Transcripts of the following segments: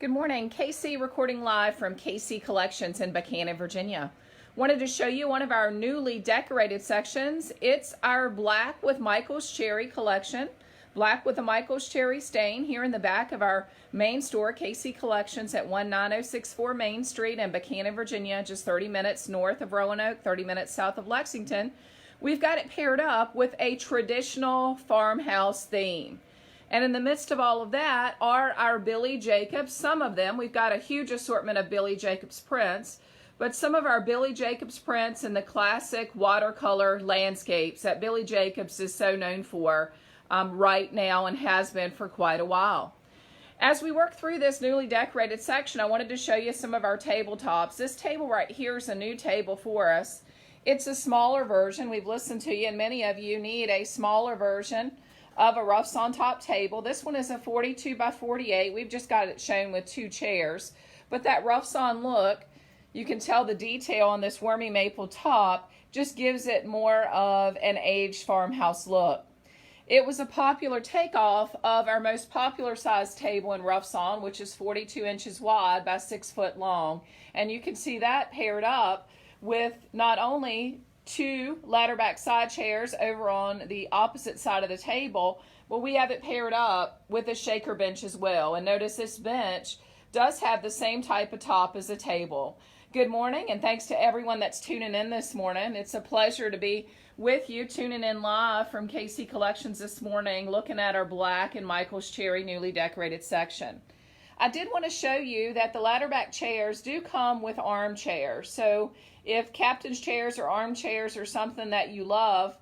Good morning, KC recording live from KC Collections in Buchanan, Virginia. Wanted to show you one of our newly decorated sections. It's our Black with Michael's Cherry collection. Black with a Michael's Cherry stain here in the back of our main store, KC Collections at 19064 Main Street in Buchanan, Virginia, just 30 minutes north of Roanoke, 30 minutes south of Lexington. We've got it paired up with a traditional farmhouse theme. And in the midst of all of that are our Billy Jacobs, some of them. We've got a huge assortment of Billy Jacobs prints, but some of our Billy Jacobs prints in the classic watercolor landscapes that Billy Jacobs is so known for right now and has been for quite a while. As we work through this newly decorated section, I wanted to show you some of our tabletops. This table right here is a new table for us. It's a smaller version. We've listened to you, and many of you need a smaller version of a roughs on top table. This one is a 42 by 48. We've just got it shown with two chairs. But that roughs on look, you can tell the detail on this wormy maple top just gives it more of an aged farmhouse look. It was a popular takeoff of our most popular size table in roughs on, which is 42 inches wide by 6 foot long. And you can see that paired up with not only two ladder back side chairs over on the opposite side of the table, but we have it paired up with a shaker bench as well. And notice this bench does have the same type of top as a table. Good morning, and thanks to everyone that's tuning in this morning. It's a pleasure to be with you, tuning in live from KC Collections this morning, looking at our Black and Michael's Cherry newly decorated section. I did want to show you that the ladder back chairs do come with armchairs. So if captain's chairs or armchairs are something that you love,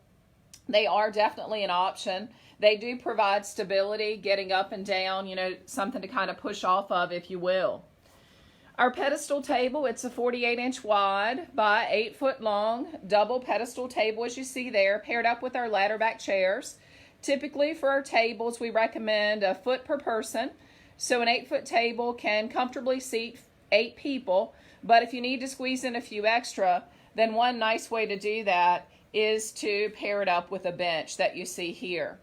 they are definitely an option. They do provide stability, getting up and down, something to kind of push off of, if you will. Our pedestal table, it's a 48-inch wide by 8 foot long double pedestal table, as you see there, paired up with our ladder back chairs. Typically for our tables, we recommend a foot per person. So an 8-foot table can comfortably seat 8 people, but if you need to squeeze in a few extra, then one nice way to do that is to pair it up with a bench that you see here.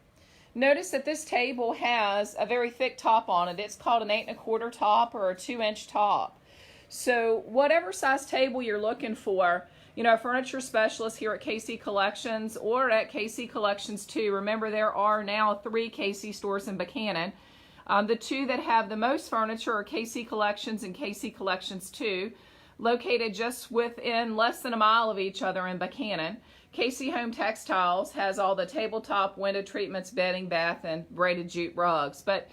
Notice that this table has a very thick top on it. It's called an 8 1/4 top or a 2-inch top. So whatever size table you're looking for, a furniture specialist here at KC Collections or at KC Collections 2. Remember, there are now 3 KC stores in Buchanan. The two that have the most furniture are KC Collections and KC Collections 2, located just within less than a mile of each other in Buchanan. KC Home Textiles has all the tabletop, window treatments, bedding, bath, and braided jute rugs. But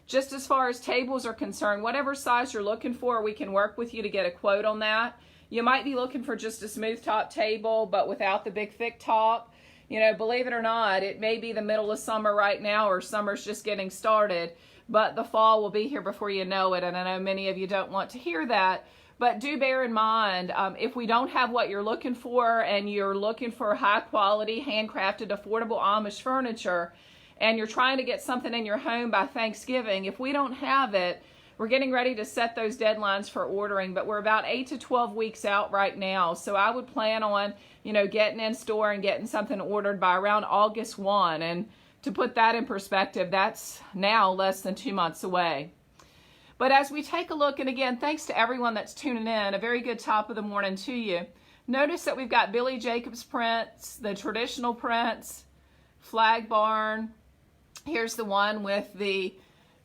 just as far as tables are concerned, whatever size you're looking for, we can work with you to get a quote on that. You might be looking for just a smooth top table, but without the big thick top. Believe it or not, it may be the middle of summer right now, or summer's just getting started, but the fall will be here before you know it, and I know many of you don't want to hear that. But do bear in mind, if we don't have what you're looking for and you're looking for high quality, handcrafted, affordable Amish furniture, and you're trying to get something in your home by Thanksgiving, if we don't have it, we're getting ready to set those deadlines for ordering, but we're about 8 to 12 weeks out right now. So I would plan on, getting in store and getting something ordered by around August 1. And to put that in perspective, that's now less than 2 months away. But as we take a look, and again, thanks to everyone that's tuning in, a very good top of the morning to you. Notice that we've got Billy Jacobs prints, the traditional prints, flag barn. Here's the one with the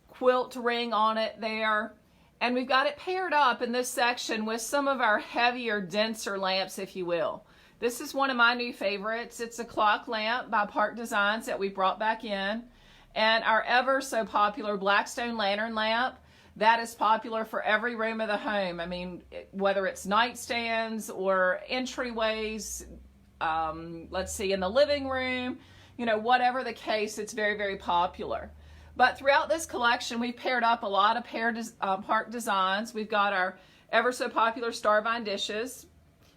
quilt ring on it there. And we've got it paired up in this section with some of our heavier, denser lamps, if you will. This is one of my new favorites. It's a clock lamp by Park Designs that we brought back in. And our ever so popular Blackstone lantern lamp. That is popular for every room of the home. I mean, whether it's nightstands or entryways, let's see, in the living room, whatever the case, it's very, very popular. But throughout this collection, we've paired up a lot of Park Designs. We've got our ever so popular Starvine dishes.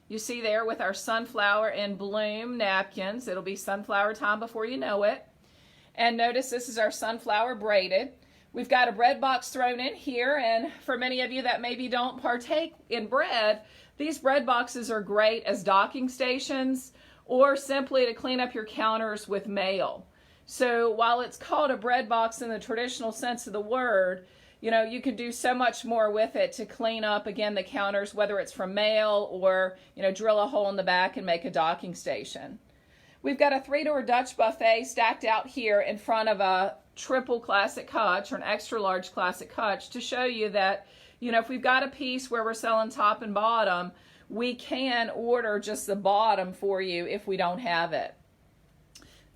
You see there with our sunflower in bloom napkins. It'll be sunflower time before you know it. And notice this is our sunflower braided. We've got a bread box thrown in here, and for many of you that maybe don't partake in bread, these bread boxes are great as docking stations or simply to clean up your counters with mail. So while it's called a bread box in the traditional sense of the word, You know, you can do so much more with it to clean up, again, the counters, whether it's from mail or, you know, drill a hole in the back and make a docking station. We've got a 3-door Dutch buffet stacked out here in front of a triple classic hutch or an extra large classic hutch to show you that, you know, if we've got a piece where we're selling top and bottom, we can order just the bottom for you if we don't have it.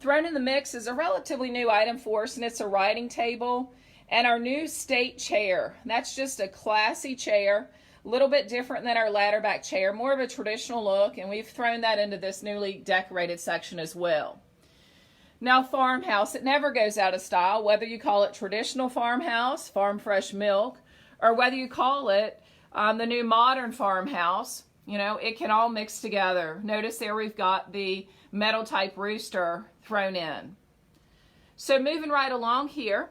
Thrown in the mix is a relatively new item for us, and it's a writing table and our new state chair. That's just a classy chair, a little bit different than our ladder back chair, more of a traditional look, and we've thrown that into this newly decorated section as well. Now, Farmhouse, it never goes out of style, whether you call it traditional Farmhouse, farm fresh milk, or whether you call it the new modern Farmhouse. You know, it can all mix together. Notice there we've got the metal type rooster thrown in. So moving right along here,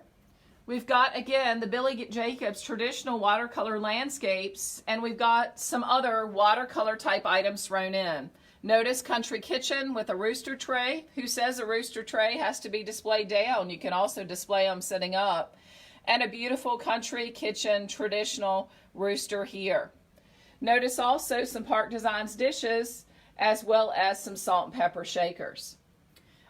we've got, again, the Billy Jacobs traditional watercolor landscapes, and we've got some other watercolor type items thrown in. Notice country kitchen with a rooster tray. Who says a rooster tray has to be displayed down? You can also display them sitting up. And a beautiful country kitchen traditional rooster here. Notice also some Park Designs dishes, as well as some salt and pepper shakers.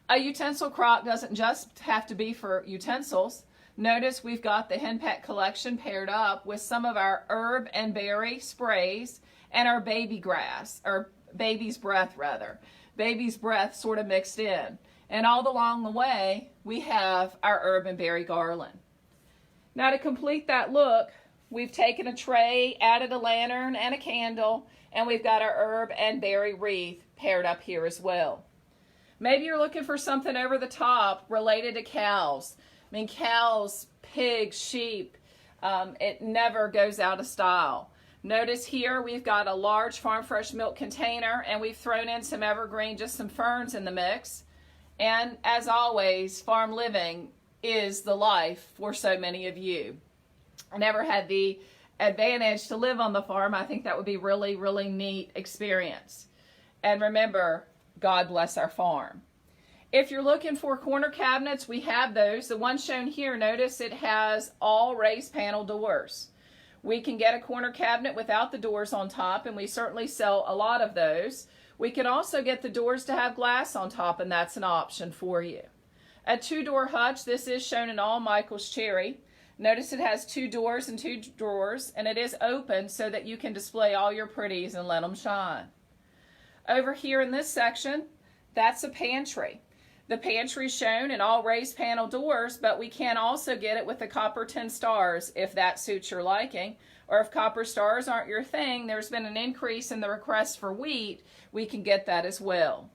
A utensil crock doesn't just have to be for utensils. Notice we've got the henpecked collection paired up with some of our herb and berry sprays and our baby grass, or baby's breath rather. Baby's breath sort of mixed in. And all along the way, we have our herb and berry garland. Now to complete that look, we've taken a tray, added a lantern and a candle, and we've got our herb and berry wreath paired up here as well. Maybe you're looking for something over the top related to cows. I mean, cows, pigs, sheep, it never goes out of style. Notice here we've got a large farm fresh milk container, and we've thrown in some evergreen, just some ferns in the mix. And as always, farm living is the life for so many of you. I never had the advantage to live on the farm. I think that would be really, really neat experience. And remember, God bless our farm. If you're looking for corner cabinets, we have those. The one shown here, notice it has all raised panel doors. We can get a corner cabinet without the doors on top, and we certainly sell a lot of those. We can also get the doors to have glass on top, and that's an option for you. A 2-door hutch, this is shown in all Michael's cherry. Notice it has 2 doors and 2 drawers, and it is open so that you can display all your pretties and let them shine. Over here in this section, that's a pantry. The pantry is shown in all raised panel doors, but we can also get it with the copper 10 stars if that suits your liking. Or if copper stars aren't your thing, there's been an increase in the request for wheat, we can get that as well.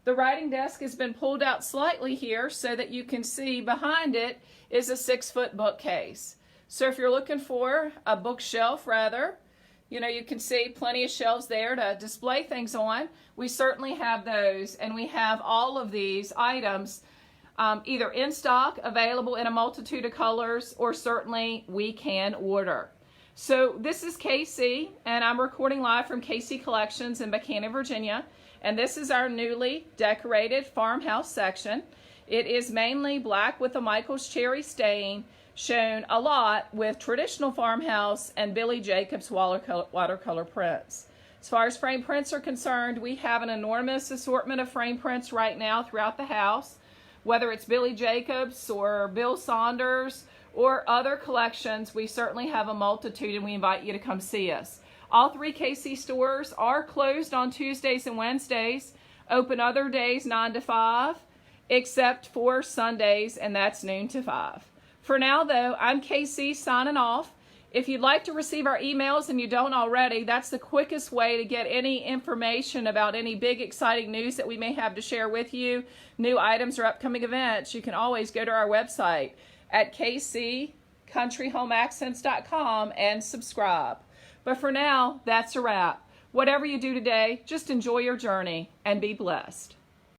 The writing desk has been pulled out slightly here so that you can see behind it is a 6-foot bookcase. So if you're looking for a bookshelf rather, you know, you can see plenty of shelves there to display things on. We certainly have those, and we have all of these items either in stock, available in a multitude of colors, or certainly we can order. So this is KC, and I'm recording live from KC Collections in Buchanan, Virginia. And this is our newly decorated farmhouse section. It is mainly black with a Michael's cherry stain, shown a lot with traditional farmhouse and Billy Jacobs watercolor prints. As far as frame prints are concerned, we have an enormous assortment of frame prints right now throughout the house. Whether it's Billy Jacobs or Bill Saunders or other collections, we certainly have a multitude, and we invite you to come see us. All 3 KC stores are closed on Tuesdays and Wednesdays, open other days 9 to 5, except for Sundays, and that's noon to 5. For now, though, I'm KC signing off. If you'd like to receive our emails and you don't already, that's the quickest way to get any information about any big exciting news that we may have to share with you, new items or upcoming events. You can always go to our website at kccountryhomeaccents.com and subscribe. But for now, that's a wrap. Whatever you do today, just enjoy your journey and be blessed.